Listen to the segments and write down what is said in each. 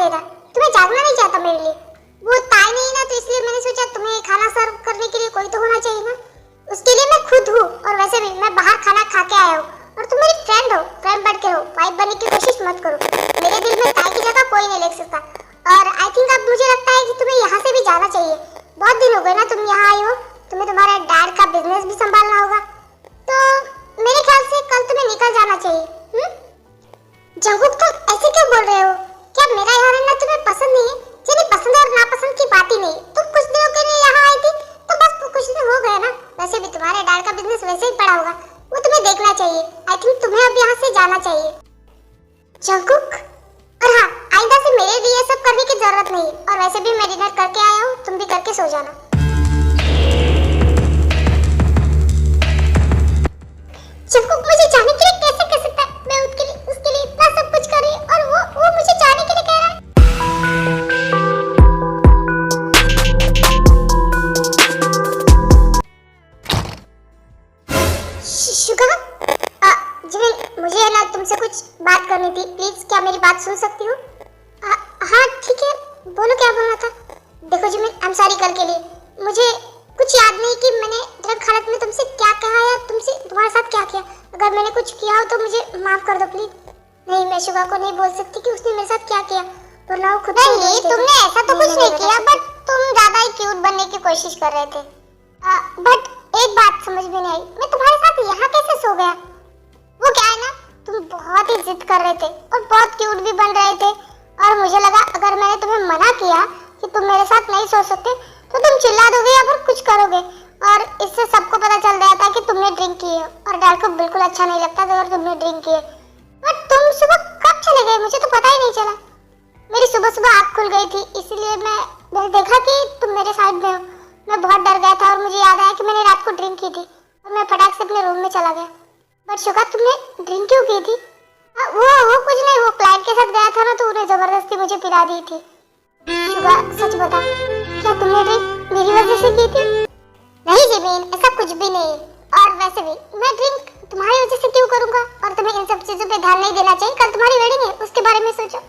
गया था। तुम्हें जागना नहीं चाहता मेरे लिए। वो ताई नहीं ना, तो इसलिए मैंने सोचा तुम्हें खाना सर्व करने के लिए कोई तो होना चाहिए ना। उसके लिए मैं खुद हूँ, और वैसे भी मैं बाहर खाना खा के आया हूँ, और तुम मेरी फ्रेंड हो, फ्रेंड बन के हो। वाइफ बनने की कोशिश मत करो। मेरे दिल में ताई की जगह कोई नहीं ले सकता। और आई थिंक अब मुझे लगता है कि तुम्हें यहाँ से भी जाना चाहिए। बहुत दिन हो गए ना तुम यहाँ आई हो, तुम्हें तुम्हारा डैड का बिजनेस भी संभालना होगा, तो मेरे ख्याल से कल तुम्हें निकल जाना चाहिए। जंगकुक, तुम ऐसे क्यों बोल रहे हो? क्या मेरा यहाँ रहना तुम्हें पसंद नहीं है? चलिए, पसंद और नापसंद की बात ही नहीं। तुम कुछ दिनों के लिए यहाँ आई थी तो बस कुछ दिन हो गए ना। वैसे भी तुम्हारे डैड का बिजनेस वैसे ही पड़ा होगा, वो तुम्हें देखना चाहिए। आई थिंक तुम्हें अब यहाँ से जाना चाहिए जंगकुक। और हाँ, आइंदा से मेरे लिए सब करने की जरूरत नहीं। और वैसे भी मैं डिनर करके आया हूँ, तुम भी करके सो जाना। जंगकुक मुझे जाने के लिए कैसे कह सकता है? मैं उसके लिए इतना सब कुछ कर रही हूँ, और वो मुझे जाने के लिए कह रहा है। शुगर, जिमिन, मुझे ना तुमसे कुछ बात करनी थी। प्लीज, क्या मेरी बात सुन सकती हो? हाँ ठीक है, बोलो क्या बोलना था। देखो जिमिन, आई एम सॉरी कल के लिए। मुझे कुछ याद नहीं कि मैंने ड्रग हालत में तुमसे क्या कहा या तुम्हारे साथ क्या किया। अगर मैंने कुछ किया हो तो मुझे माफ कर दो प्लीज। नहीं, मैं शुगा को नहीं बोल सकती कि उसने मेरे साथ क्या किया, वरना वो खुद नहीं। तुमने ऐसा तो कुछ नहीं किया, बट तुम ज्यादा ही क्यूट बनने की कोशिश कर रहे थे। बट एक बात समझ में नहीं आई, मैं तुम्हारे साथ यहाँ कैसे सो गया? वो क्या है ना, तुम बहुत ही जिद कर रहे थे और बहुत क्यूट भी बन रहे थे, और मुझे लगा अगर मैंने तुम्हें मना किया कि तुम मेरे साथ नहीं सो सकते तो तुम चिल्ला दोगे या फिर कुछ करोगे, और इससे सबको पता चल गया था कि तुमने ड्रिंक की है, और डैड को बिल्कुल अच्छा नहीं लगता अगर तुमने ड्रिंक की है। बट तुम सुबह कब चले गए? मुझे तो पता ही नहीं चला। मेरी सुबह सुबह आँख खुल गई थी, इसलिए मैंने देखा कि तुम मेरे साइड में हो। मैं बहुत डर गया था, और मुझे याद आया कि मैंने रात को ड्रिंक की थी, और मैं फटाक से अपने रूम में चला गया। बट शुगा, तुमने ड्रिंक क्यों की थी? वो कुछ नहीं, वो क्लाइंट के साथ गया था ना, तो उन्हें जबरदस्ती मुझे पिला दी थी। शुगा, सच बता, क्या तुमने ड्रिंक मेरी वजह से की थी? नहीं जिमीन, ऐसा कुछ भी नहीं। और वैसे भी मैं ड्रिंक तुम्हारी वजह से क्यों करूंगा? और तुम्हें इन सब चीजों पे ध्यान नहीं देना चाहिए। कल तुम्हारी वेडिंग है, उसके बारे में सोचो।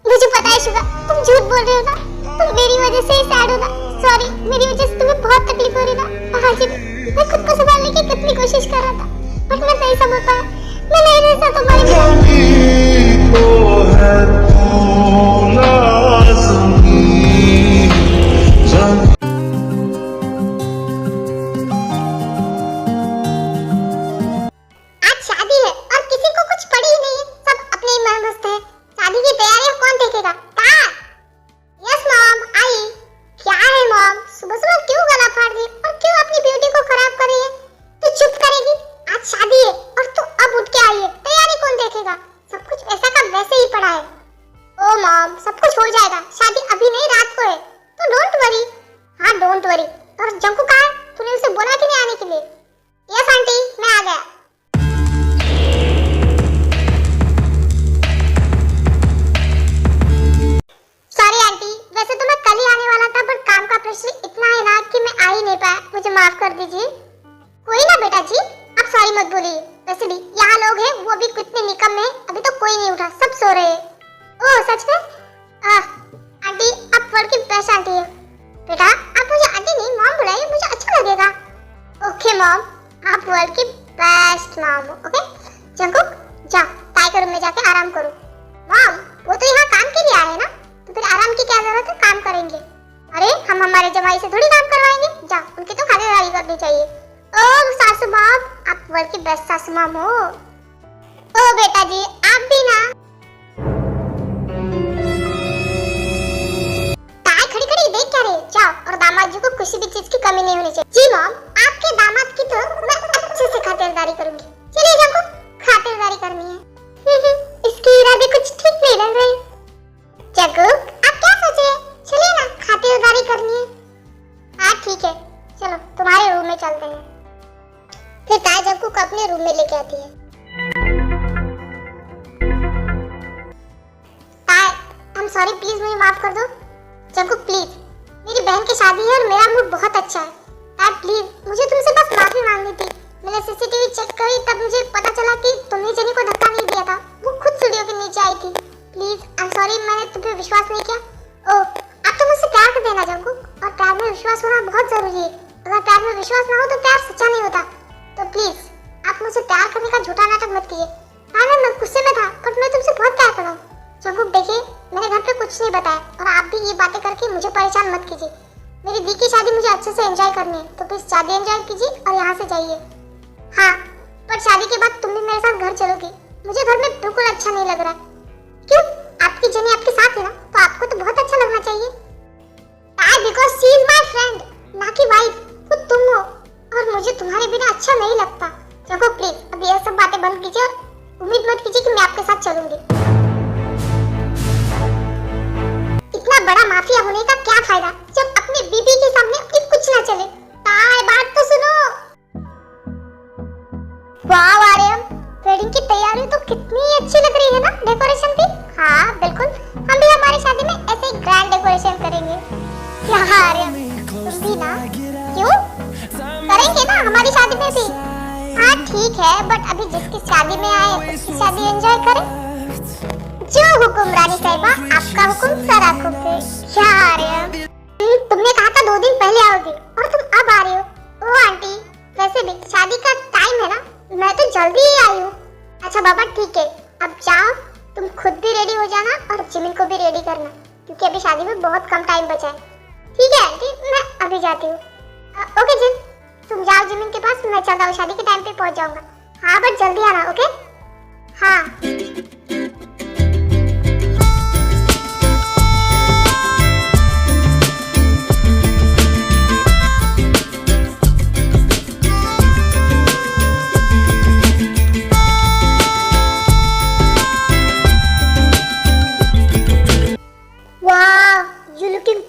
मुझे पता है शुगा, तुम झूठ बोल रहे हो ना, तुम मेरी वजह से ही सैड हो ना। सॉरी, मेरी वजह से तुम्हें बहुत तकलीफ हो रही ना। हाँ जी, मैं खुद को संभालने की कितनी कोशिश कर रहा था, बट मैं नहीं समझ पाया। मैं नहीं रह सकता तुम्हारे माफ कर दीजिए। कोई ना बेटा जी, आप सॉरी मत बोलिए। वैसे भी यहाँ लोग हैं, वो भी कितने निकम्मे हैं, अभी तो कोई नहीं उठा, सब सो रहे हैं। ओह सच में? आंटी, आप वर्ल्ड की बेस्ट आंटी है। बेटा, आप मुझे आंटी नहीं मॉम बुलाइए, मुझे अच्छा लगेगा। ओके मॉम, आप वर्ल्ड की बेस्ट मॉम हो। ओके जंगकुक, जाओ ताई के रूम में जाके आराम करो। मॉम, वो तो यहाँ काम के लिए आए हैं ना, तो फिर आराम की क्या जरूरत है, काम करेंगे। अरे हम हमारे जमाई से थोड़ी काम करवाएंगे, जाओ, उनकी तो खातिरदारी करनी चाहिए। ओह सासू माँ, आप वर्ल्ड की बेस्ट सासू माँ हो। ओ बेटा जी, आप भी ना। ताई खड़ी खड़ी देख क्या रहे, जाओ और दामाद जी को किसी भी चीज की कमी नहीं होनी चाहिए। जी मॉम, आपके दामाद की तो मैं अच्छे से खातिरदारी करूंगी। चलिए जंगकुक, खातिरदारी करनी है। इसके इरादे कुछ ठीक नहीं लग रहे। जंगकुक, आप क्या सोचे? चलिए ना, खातिरदारी करनी है। हाँ ठीक है, चलो तुम्हारे रूम में चलते हैं। फिर ताई जंगकुक अपने रूम में लेके आती है। ताई, आई एम सॉरी, प्लीज मुझे माफ कर दो। जंगकुक प्लीज, मेरी बहन की शादी है और मेरा मूड बहुत अच्छा है। ताई प्लीज, मुझे तुमसे बस माफी मांगनी थी। मैंने सीसीटीवी चेक करी, तब मुझे पता चला कि तुमने जेनी को धक्का नहीं दिया था, वो खुद सीढ़ियों के नीचे आई थी। प्लीज आई एम सॉरी, मैंने तुम पे विश्वास नहीं किया। ओ, आप तो मुझसे प्यार करते हैं ना जंकुक, और प्यार में विश्वास होना बहुत जरूरी है। अगर प्यार में विश्वास ना हो तो प्यार सच्चा नहीं होता। तो प्लीज आप मुझसे प्यार करने का झूठा नाटक मत कीजिए। हाँ, मैं गुस्से में था, बट मैं तुमसे बहुत प्यार कर रहा हूँ। जंकुक देखिए, मैंने घर पे कुछ नहीं बताया, और आप भी ये बातें करके मुझे परेशान मत कीजिए। मेरी दी की शादी मुझे अच्छे से एंजॉय करनी है, तो प्लीज शादी एंजॉय कीजिए और यहाँ से जाइए। हाँ, पर शादी के बाद तुम भी मेरे साथ घर चलोगी। मुझे घर में बिल्कुल अच्छा नहीं लग रहा है। क्यों? आपकी जनी आपके साथ है ना, तो आपको तो बहुत अच्छा लगना चाहिए। Because she is my friend, ना कि वाइफ। वो तुम हो, और मुझे तुम्हारे बिना अच्छा नहीं लगता। चलो प्लीज अब ये सब बातें बंद कीजिए, और उम्मीद मत कीजिए कि मैं आपके साथ चलूंगी। इतना बड़ा माफिया होने का क्या फायदा जब अपने बीबी के सामने भी कुछ ना चले। बात तो सुनो। वाह आर्यन, वेडिंग की तैयारी तो कितनी अच्छी लग रही है ना, डेकोरेशन भी। हाँ बिल्कुल, हम भी हमारी शादी में ऐसे ही ग्रैंड डेकोरेशन करेंगे। क्या आर्यन, तुम भी ना? क्यों? करेंगे ना हमारी शादी में भी। हाँ ठीक है, बट अभी जिसकी शादी में आए उसकी शादी एंजॉय करें। जो हुकुम रानी साहिबा, आपका हुकुम सर आंखों पे। क्या आर्यन, तुमने कहा था 2 दिन पहले आओगे और तुम अब आ रही हो। ओ आंटी, वैसे भी शादी का टाइम है ना, मैं तो जल्दी ही आई हूँ। अच्छा बाबा ठीक है, अब जाओ, तुम खुद भी रेडी हो जाना और जिमिन को भी रेडी करना, क्योंकि अभी शादी में बहुत कम टाइम बचा है। ठीक है आंटी, मैं अभी जाती हूँ। ओके जिन, तुम जाओ जिमिन के पास, मैं चलता हूँ, शादी के टाइम पे पहुँच जाऊंगा। हाँ बट जल्दी आना, ओके? हाँ।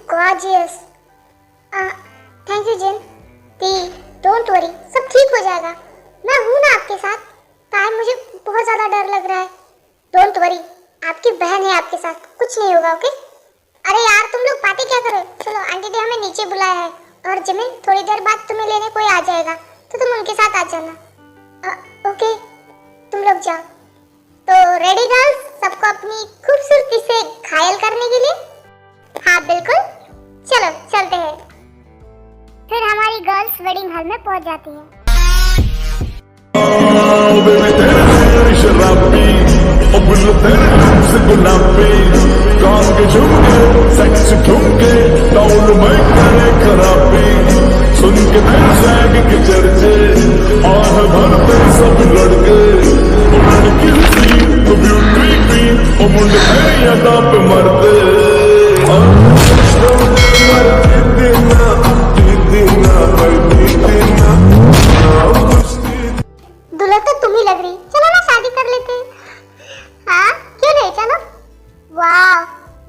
Gorgeous. थैंक यू जिन। दी, डोंट वरी, सब ठीक हो जाएगा। मैं हूँ ना आपके साथ। टाइम मुझे बहुत ज़्यादा डर लग रहा है। डोंट वरी, आपकी बहन है आपके साथ, कुछ नहीं होगा, ओके? अरे यार तुम लोग बातें क्या करो, चलो आंटी ने हमें नीचे बुलाया है, और जिमिन थोड़ी देर बाद तुम्हें लेने कोई आ जाएगा, तो तुम उनके साथ आ जाना। ओके, तुम लोग जाओ। तो रेडी गर्ल्स, सबको अपनी खूबसूरती से घायल करने के लिए? हाँ बिल्कुल, चलो चलते हैं। फिर हमारी गर्ल्स वेडिंग हॉल में पहुंच जाती हैं। शराबी से गुलाबी कान के झुमके सेक्स ठुमके टाउन में करे खराबी सुन के दिल सैग के चर्चे आह भरते सब लड़के लड़की सी तो ब्यूटी क्वीन और मुंडे तेरी अदा पे मरते दुल्हन तो तुम ही लग रही, चलो ना शादी कर लेते हैं। हाँ क्यों नहीं, चलो। वाह,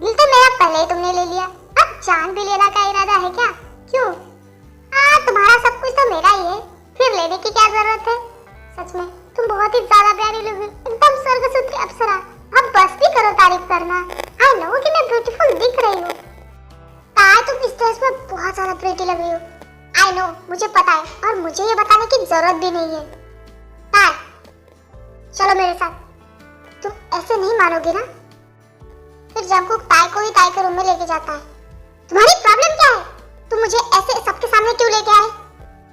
दिल तो मेरा पहले ही तुमने ले लिया, अब जान भी लेना का इरादा है क्या? क्यों? हाँ तुम्हारा सब कुछ तो मेरा ही है, फिर लेने की क्या जरूरत है? सच में तुम बहुत ही ज्यादा प्यारी लग रही, एकदम स्वर्गसुत्री अप्सरा। अब बस भी करो तारीफ करना। आई नो कि मैं ब्यूटीफुल दिख रही हूँ। तुम इस ड्रेस में बहुत ज्यादा प्रीटी लग रही हो। आई नो, मुझे पता है, और मुझे ये बताने की जरूरत भी नहीं है। ताय, चलो मेरे साथ। तुम ऐसे नहीं मानोगे ना? फिर जंकुक ताय को ही ताय के रूम में लेके जाता है। तुम्हारी प्रॉब्लम क्या है? तुम मुझे ऐसे सबके सामने क्यों लेके आए?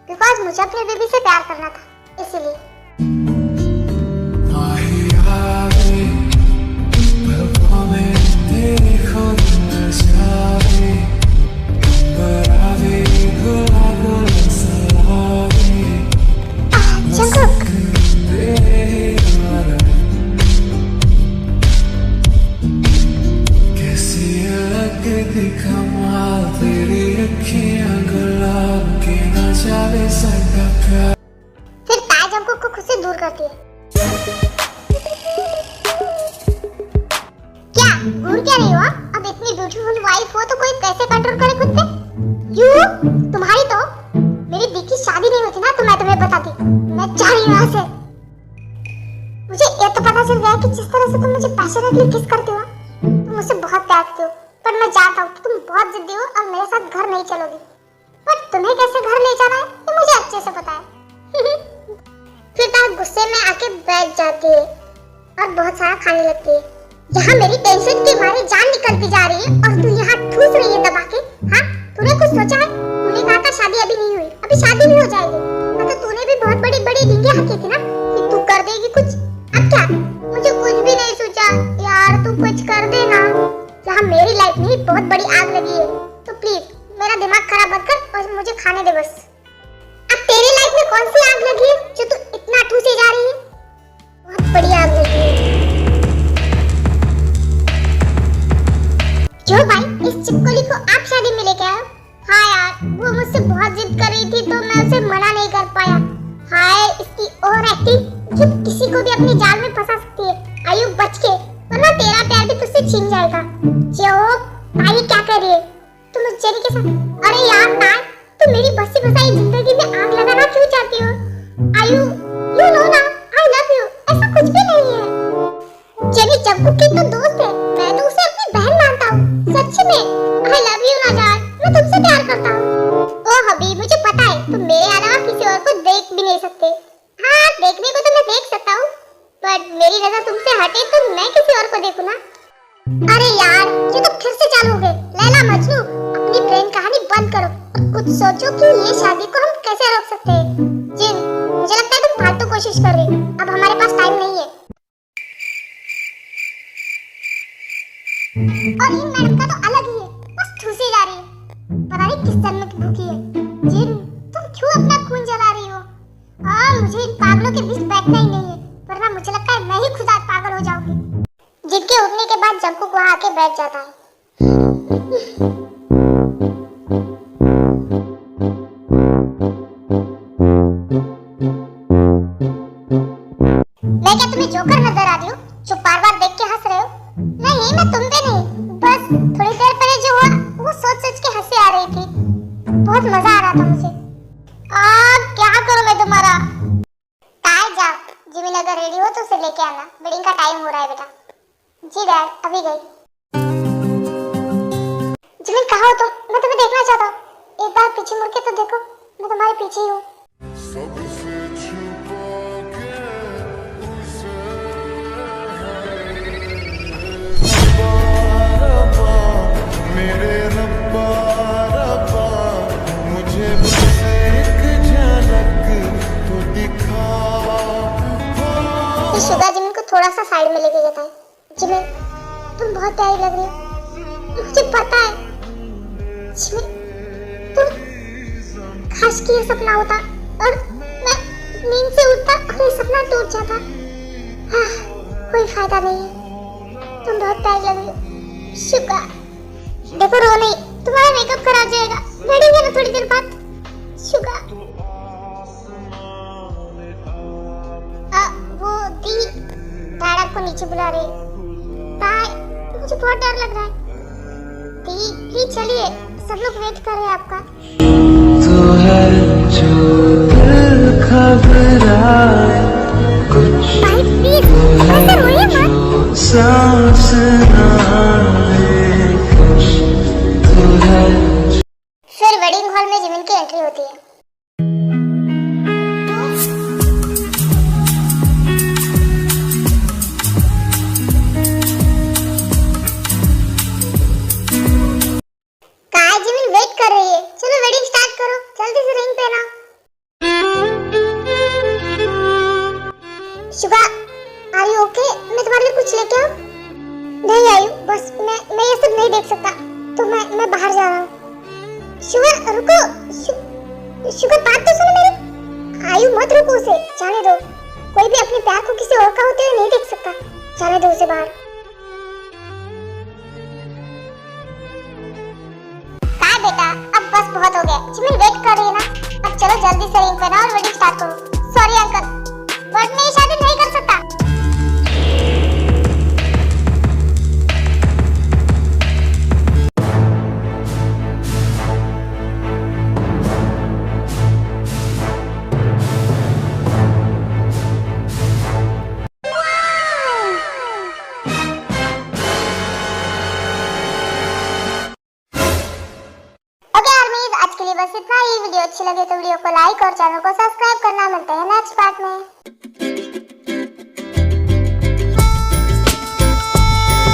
बिकॉज मुझे अपने बेबी से प्यार करना था, इसीलिए। फिर ताय जंकुक को खुद से दूर करती है। क्या घूर क्या रही हो? अब इतनी ब्यूटीफुल वाइफ हो तो कोई कैसे कंट्रोल करे खुद पे? क्यों? तुम्हारी तो मेरी दी की शादी नहीं होती ना, तो मैं तुम्हें बताती। मैं जा रही हूँ यहाँ से। मुझे ये तो पता चल गया कि जिस तरह से तुम मुझे पैशनेटली किस करते हो, तुम मुझसे बहुत प्यार करते हो, पर मैं जानता हूँ कि तुम बहुत जिद्दी हो और मेरे साथ घर नहीं चलोगी। पर तुम्हें कैसे घर ले जाना है ये मुझे अच्छे से पता है। फिर ताय गुस्से में आके बैठ जाती है और बहुत सारा खाने लगती है। यहाँ मेरी टेंशन के मारे जान निकलती जा रही है और तू यहाँ ठूस रही है दबा के। हाँ, तूने कुछ सोचा है? तूने कहा था शादी अभी नहीं हुई, अभी शादी भी हो जाएगी। मतलब तूने भी बहुत बड़ी बड़ी डींगे हाकी थी ना कि तू कर देगी कुछ। अब क्या? मुझे कुछ भी नहीं सोचा यार, तू कुछ कर दे ना। यहाँ मेरी लाइफ में बहुत बड़ी आग लगी है, तो प्लीज मेरा दिमाग खराब मत कर और मुझे खाने दे बस। अब तेरी लाइफ में कौन सी आग लगी है जो तू इतना ठूसी जा रही है? बहुत बड़ी आग लगी है। क्यों भाई, इस चिपकोली को आप शादी में लेके आए हो? हाँ यार, वो मुझसे बहुत जिद कर रही थी तो मैं उसे मना नहीं कर पाया। हाय, इसकी ओवर एक्टिंग जो किसी को भी अपनी जाल में फंसा सकती है। आयु बच के, वरना तेरा प्यार भी तुझसे छीन जाएगा। जो भाई क्या कर रही है तुम उस जेरी के साथ? अरे यार तार, तुम मेरी बसी बसाई जिंदगी में आग लगाना क्यों चाहती हो? आयु, यू नो ना, आई लव यू। ऐसा कुछ भी नहीं है। जेरी जग्गू की तो दोस्त है, मैं तो उसे अपनी बहन मानता हूँ। सच में आई लव यू नाजार, मैं तुमसे प्यार करता हूँ। ओ हबीब, मुझे पता है तुम मेरे अलावा किसी और को देख भी नहीं सकते। हाँ, देखने को तो मैं देख सकता हूँ, पर मेरी नजर तुमसे हटे तो मैं किसी और को देखूं ना। अरे यार, ये तो फिर से चालू हो गए। लैला मजनू, अपनी प्रेम कहानी बंद करो और कुछ सोचो कि ये शादी को हम कैसे रोक सकते हैं। जिन, मुझे लगता है तुम फालतू कोशिश कर रही हो, अब हमारे पास टाइम नहीं है। और इन मैडम का तो अलग ही है, बस ठूसी जा रही है। पता नहीं किस जन्म की भूखी है। जिन, तुम क्यों अपना खून जला रही हो? मुझे इन पागलों के बीच बैठना ही नहीं है, वरना मुझे लगता है मैं ही खुद आज पागल हो जाऊंगी। जिनके उठने के बाद जंकू वहां आके बैठ जाता है। मैं क्या तुम्हें जोकर नजर आ रही हूँ जो बार-बार देख के हंस रहे हो? नहीं, मैं तुम पे नहीं, बस थोड़ी देर पहले जो हुआ वो सोच-सोच के हंसी आ रही थी। बहुत मजा आ रहा था मुझे। क्या करूं मैं तुम्हारा? तार जाओ, जिमिन अगर रेडी हो तो उसे लेके आना, वेडिंग का टाइम हो रहा है बेटा। जी डैड, अभी गई। जिमिन कहाँ हो तुम? मैं तुम्हें देखना चाहता हूँ। एक बार पीछे मुड़ के तो देखो, मैं तुम्हारे पीछे ही हूँ। मेरे रब्बा रब्बा, मुझे बस एक झलक तो दिखा। ये शुगा जिमिन को थोड़ा सा साइड में लेके जाता है। जिमिन, तुम बहुत प्यारी लग रही हो, मुझे पता है। जिमिन, तुम काश कि ये सपना होता और मैं नींद से उठता और ये सपना टूट जाता। कोई फायदा नहीं है, तुम बहुत प्यारी लग रही हो। शुगा, देखो रो नहीं, तुम्हारा मेकअप खराब जाएगा। वेडिंग है ना थोड़ी देर बाद। शुगा, वो दी डैड आपको नीचे बुला रही है। बाय, मुझे बहुत डर लग रहा है। दी प्लीज चलिए, सब लोग वेट कर रहे हैं आपका। तो है जो दिल घबराए कुछ, भाई प्लीज ऐसे रोइए मत। सांस ना ले कुछ, तो है। फिर वेडिंग हॉल में जिमिन की एंट्री होती है। कहाँ जिमिन वेट कर रही है? चलो वेडिंग स्टार्ट करो, जल्दी से रिंग पहनाओ। शुगा, आर यू ओके? मैं तुम्हारे लिए कुछ लेके आऊं? नहीं आयु, बस मैं ये सब नहीं देख सकता, तो मैं बाहर जा रहा हूँ। शुगा रुको, शुगा बात तो सुनो मेरी। आयु मत रुको उसे, जाने दो। कोई भी अपने प्यार को किसी और का होते हुए नहीं देख सकता, जाने दो उसे बाहर। कहाँ बेटा, अब बस बहुत हो गया। जिमिन वेट कर रही है ना, अब चलो जल्दी से रिंग पहनाओ और वेडिंग स्टार्ट करो। सॉरी अंकल, बट मैं ये शादी नहीं कर सकता। आज के लिए बस इतना ही। वीडियो अच्छी लगे तो वीडियो को लाइक और चैनल को सब्सक्राइब करना। मिलते हैं नेक्स्ट पार्ट में।